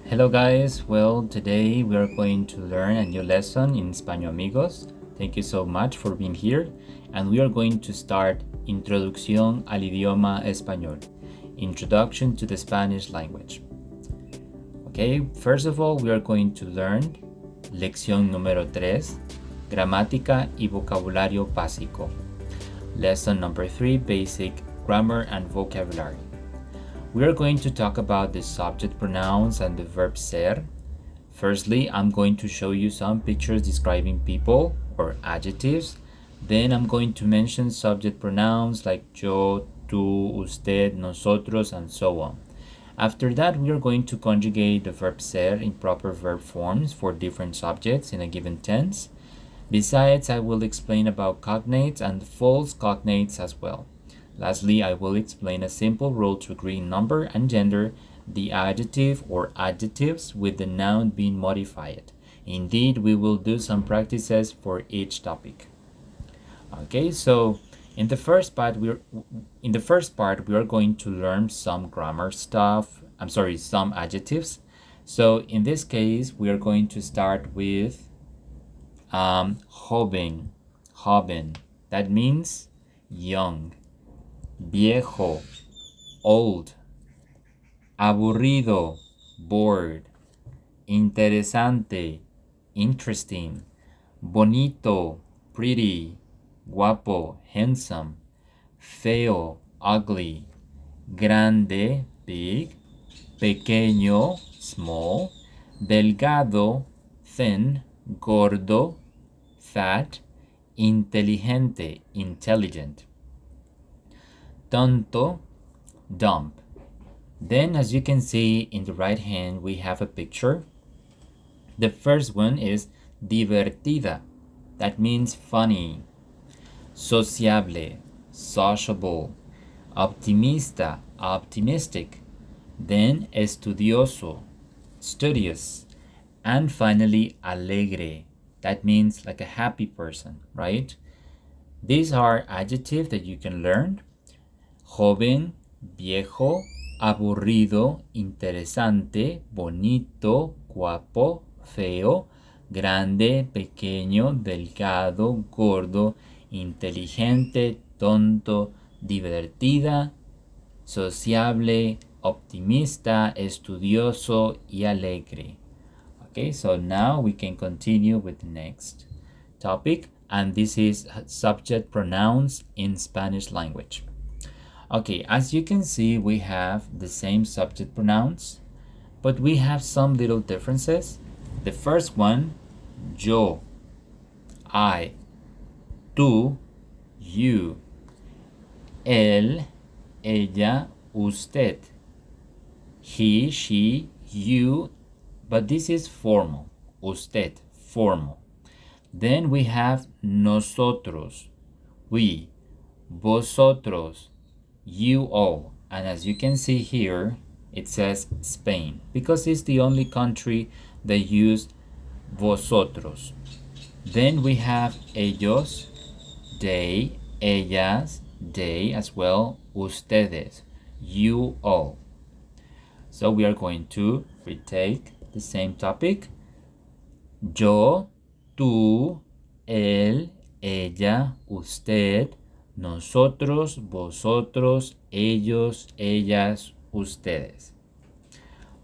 Hello guys, well today we are going to learn a new lesson in Español amigos. Thank you so much for being here and we are going to start Introducción al idioma español, Introduction to the Spanish language. Okay, first of all we are going to learn lección número 3, gramática y vocabulario básico. Lesson number 3, basic grammar and vocabulary. We are going to talk about the subject pronouns and the verb ser. Firstly, I'm going to show you some pictures describing people or adjectives. Then I'm going to mention subject pronouns like yo, tú, usted, nosotros, and so on. After that, we are going to conjugate the verb ser in proper verb forms for different subjects in a given tense. Besides, I will explain about cognates and false cognates as well. Lastly, I will explain a simple rule to agree number and gender, the adjective or adjectives with the noun being modified. Indeed, we will do some practices for each topic. Okay, so in the first part we are going to learn some grammar stuff. Some adjectives. So in this case, we are going to start with joven. That means young. Viejo, old. Aburrido, bored. Interesante, interesting. Bonito, pretty. Guapo, handsome. Feo, ugly. Grande, big. Pequeño, small. Delgado, thin. Gordo, fat. Inteligente, intelligent. Tonto, dumb. Then, as you can see in the right hand, we have a picture. The first one is divertida. That means funny. Sociable, sociable. Optimista, optimistic. Then estudioso, studious. And finally, alegre. That means like a happy person, right? These are adjectives that you can learn. Joven, viejo, aburrido, interesante, bonito, guapo, feo, grande, pequeño, delgado, gordo, inteligente, tonto, divertida, sociable, optimista, estudioso y alegre. Okay, so now we can continue with the next topic, and this is subject pronouns in Spanish language. Okay, as you can see, we have the same subject pronouns, but we have some little differences. The first one, yo, I, tú, you, él, ella, usted, he, she, you, but this is formal, usted, formal. Then we have nosotros, we, vosotros, you all, and as you can see here it says Spain because it's the only country that used vosotros. Then we have ellos, they, ellas, they as well, ustedes, you all. So we are going to retake the same topic. Yo, tú, él, ella, usted, nosotros, vosotros, ellos, ellas, ustedes.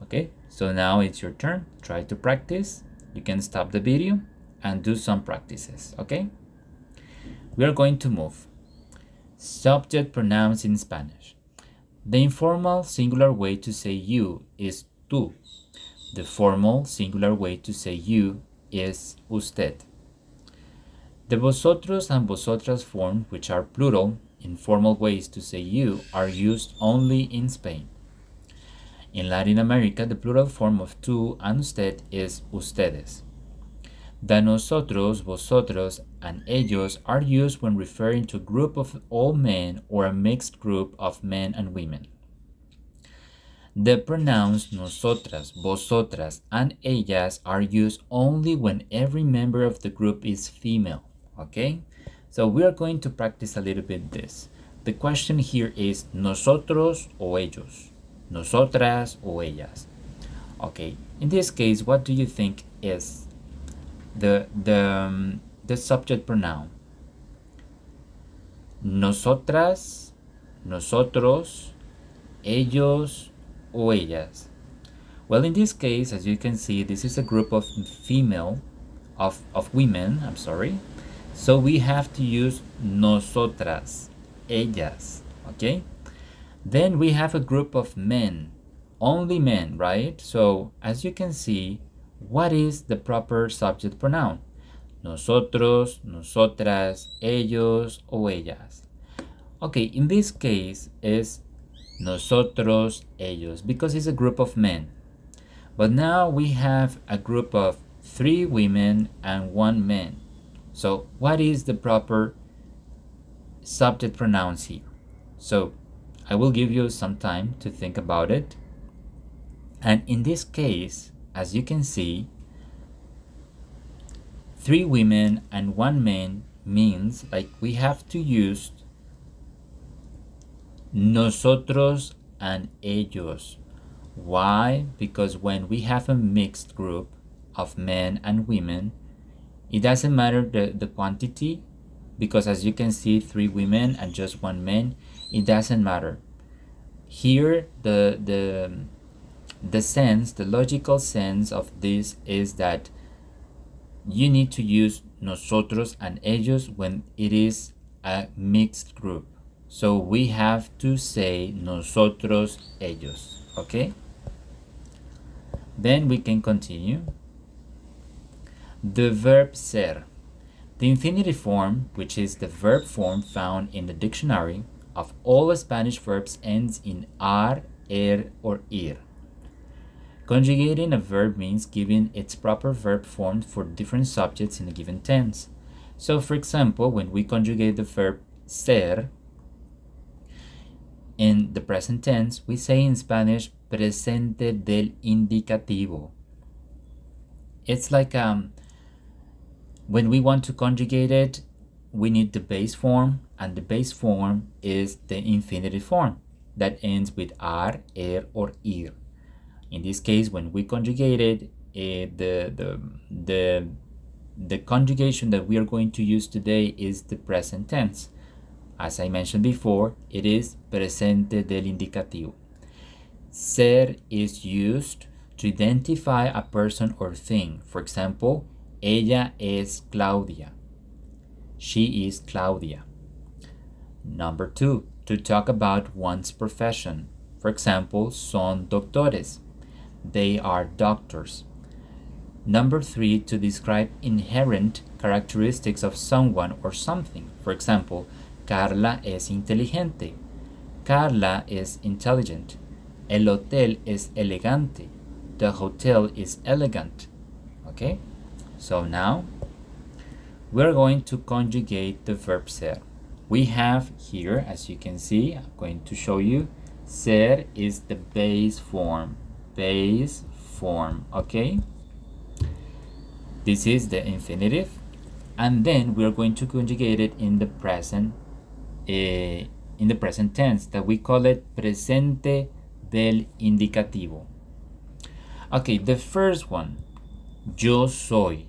Okay, so now it's your turn. Try to practice. You can stop the video and do some practices, okay? We are going to move. Subject pronouns in Spanish. The informal singular way to say you is tú. The formal singular way to say you is usted. The vosotros and vosotras form, which are plural, informal ways to say you, are used only in Spain. In Latin America, the plural form of tú and usted is ustedes. The nosotros, vosotros, and ellos are used when referring to a group of all men or a mixed group of men and women. The pronouns nosotras, vosotras, and ellas are used only when every member of the group is female. Okay, so we are going to practice a little bit this. The question here is nosotros o ellos, nosotras o ellas. Okay, in this case, what do you think is the subject pronoun? Nosotras, nosotros, ellos, o ellas. Well, in this case, as you can see, this is a group of of women, I'm sorry. So we have to use nosotras, ellas, okay? Then we have a group of men, only men, right? So as you can see, what is the proper subject pronoun? Nosotros, nosotras, ellos, o ellas. Okay, in this case is nosotros, ellos, because it's a group of men. But now we have a group of 3 women and 1 man. So what is the proper subject pronouns here? So I will give you some time to think about it. And in this case, as you can see, 3 women and 1 man means like we have to use nosotros and ellos. Why? Because when we have a mixed group of men and women, it doesn't matter the quantity, because as you can see, 3 women and just 1 man, it doesn't matter. Here, the sense, the logical sense of this is that you need to use nosotros and ellos when it is a mixed group. So we have to say nosotros, ellos, okay? Then we can continue. The verb ser. The infinitive form, which is the verb form found in the dictionary of all Spanish verbs, ends in ar, or ir. Conjugating a verb means giving its proper verb form for different subjects in a given tense. So, for example, when we conjugate the verb ser in the present tense, we say in Spanish presente del indicativo. It's like when we want to conjugate it, we need the base form, and the base form is the infinitive form that ends with ar, or ir. In this case, when we conjugate it, the conjugation that we are going to use today is the present tense. As I mentioned before, it is presente del indicativo. Ser is used to identify a person or thing. For example, ella es Claudia. She is Claudia. Number 2, to talk about one's profession. For example, son doctores. They are doctors. Number 3, to describe inherent characteristics of someone or something. For example, Carla es inteligente. Carla is intelligent. El hotel es elegante. The hotel is elegant. Okay? So now we're going to conjugate the verb ser. We have here, as you can see, I'm going to show you, ser is the base form. Base form, okay? This is the infinitive, and then we're going to conjugate it in the present tense, that we call it presente del indicativo. Okay, the first one, yo soy.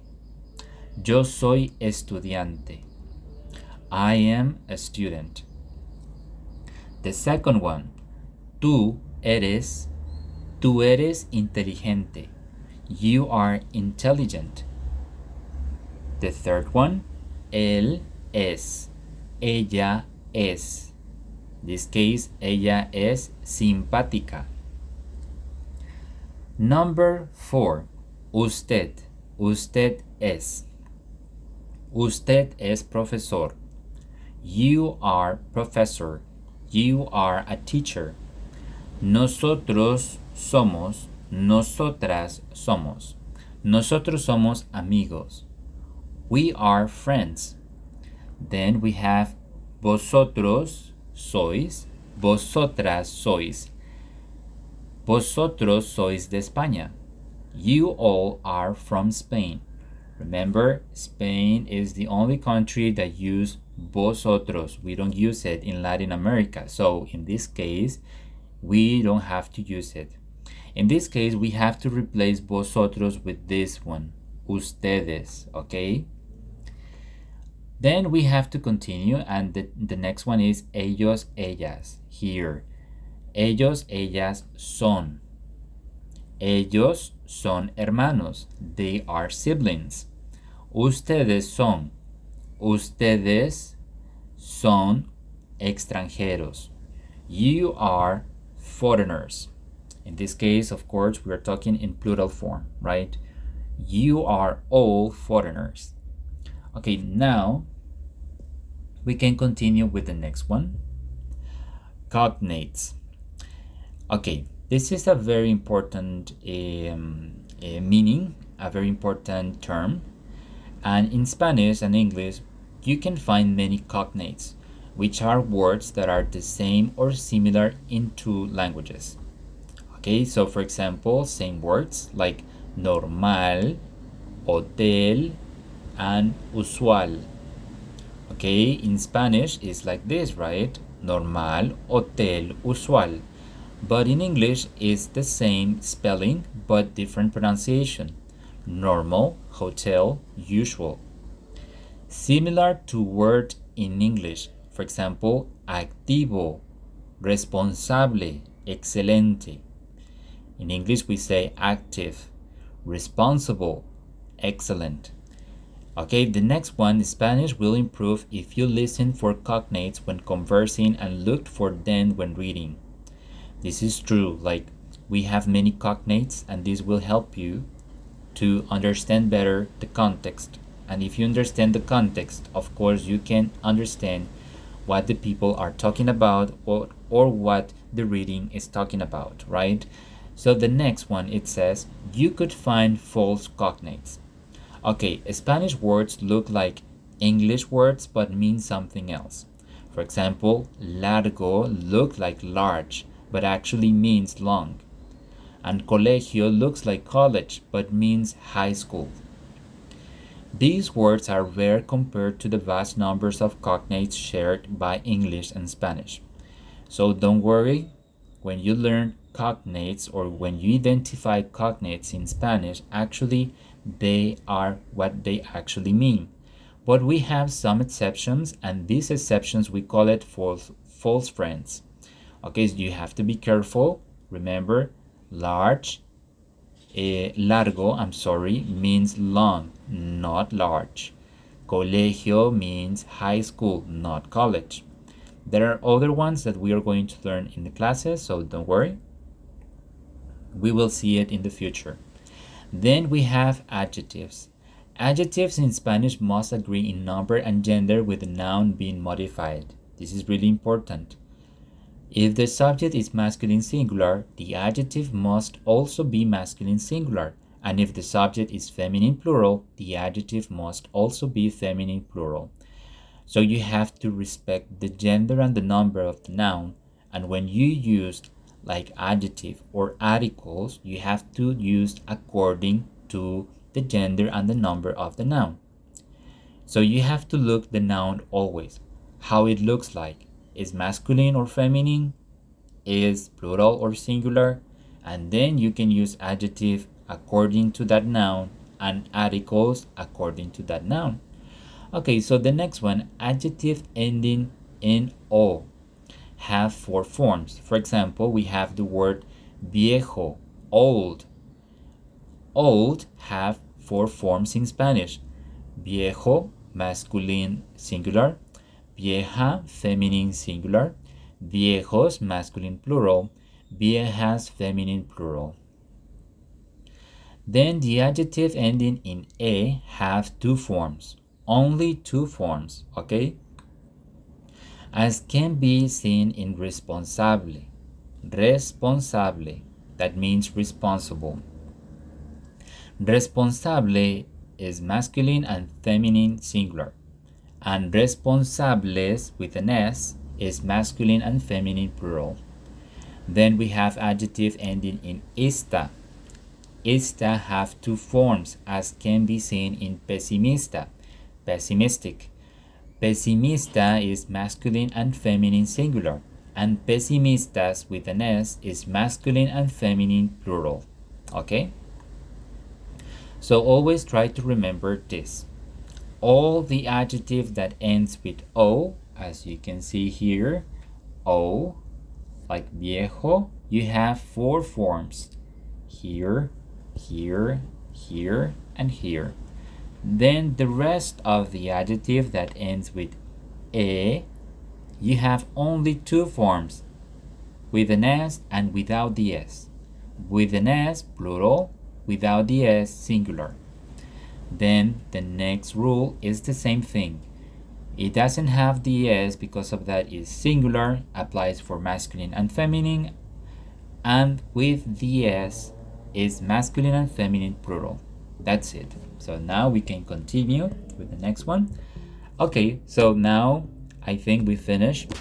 Yo soy estudiante. I am a student. The second one, tú eres inteligente. You are intelligent. The third one, él es. Ella es. In this case, ella es simpática. Number 4, usted. Usted es. Usted es profesor. You are professor. You are a teacher. Nosotros somos. Nosotras somos. Nosotros somos amigos. We are friends. Then we have vosotros sois. Vosotras sois. Vosotros sois de España. You all are from Spain. Remember, Spain is the only country that uses vosotros. We don't use it in Latin America. So in this case, we don't have to use it. In this case, we have to replace vosotros with this one, ustedes, okay? Then we have to continue, and the next one is ellos, ellas, here. Ellos, ellas son. Ellos son hermanos. They are siblings. Ustedes son. Ustedes son extranjeros. You are foreigners. In this case, of course, we are talking in plural form, right? You are all foreigners. Okay, now we can continue with the next one. Cognates. Okay, this is a very important meaning, a very important term. And in Spanish and English, you can find many cognates, which are words that are the same or similar in two languages. Okay, so for example, same words like normal, hotel, and usual. Okay, in Spanish it's like this, right? Normal, hotel, usual. But in English it's the same spelling but different pronunciation. Normal, hotel, usual. Similar to word in English, for example, activo, responsable, excelente. In English we say active, responsible, excellent. Okay, the next one, Spanish will improve if you listen for cognates when conversing and look for them when reading. This is true, like we have many cognates and this will help you to understand better the context. And if you understand the context, of course, you can understand what the people are talking about or what the reading is talking about, right? So the next one, it says, you could find false cognates. Okay, Spanish words look like English words but mean something else. For example, largo look like large but actually means long. And colegio looks like college but means high school. These words are rare compared to the vast numbers of cognates shared by English and Spanish. So don't worry, when you learn cognates or when you identify cognates in Spanish, actually they are what they actually mean. But we have some exceptions, and these exceptions we call it false friends. Okay, so you have to be careful. Remember, largo, means long, not large. Colegio means high school, not college. There are other ones that we are going to learn in the classes, so don't worry. We will see it in the future. Then we have adjectives. Adjectives in Spanish must agree in number and gender with the noun being modified. This is really important. If the subject is masculine singular, the adjective must also be masculine singular. And if the subject is feminine plural, the adjective must also be feminine plural. So you have to respect the gender and the number of the noun. And when you use like adjective or articles, you have to use according to the gender and the number of the noun. So you have to look the noun always, how it looks like. Is masculine or feminine? Is plural or singular? And then you can use adjective according to that noun and articles according to that noun. Okay, so the next one, adjective ending in O, have four forms. For example, we have the word viejo, old. Old have four forms in Spanish. Viejo, masculine singular. Vieja, feminine singular. Viejos, masculine plural. Viejas, feminine plural. Then the adjective ending in A have two forms. Only two forms, okay? As can be seen in responsable. Responsable, that means responsible. Responsable is masculine and feminine singular. And responsables with an S is masculine and feminine plural. Then we have adjective ending in ista. Ista have two forms, as can be seen in pesimista, pessimistic. Pesimista is masculine and feminine singular, and pesimistas with an S is masculine and feminine plural. Okay? So always try to remember this. All the adjectives that ends with O, as you can see here, O, like viejo, you have 4 forms. Here, here, here, and here. Then the rest of the adjective that ends with E, you have only 2 forms, with an S and without the S. With an S, plural, without the S, singular. Then the next rule is the same thing. It doesn't have the S, because of that is singular, applies for masculine and feminine, and with the S is masculine and feminine plural. That's it. So now we can continue with the next one. Okay, so now I think we finished.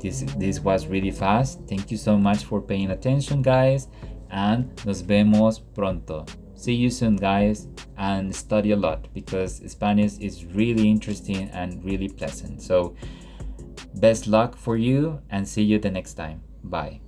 This was really fast. Thank you so much for paying attention, guys, and nos vemos pronto. See you soon, guys, and study a lot, because Spanish is really interesting and really pleasant. So best luck for you, and see you the next time. Bye.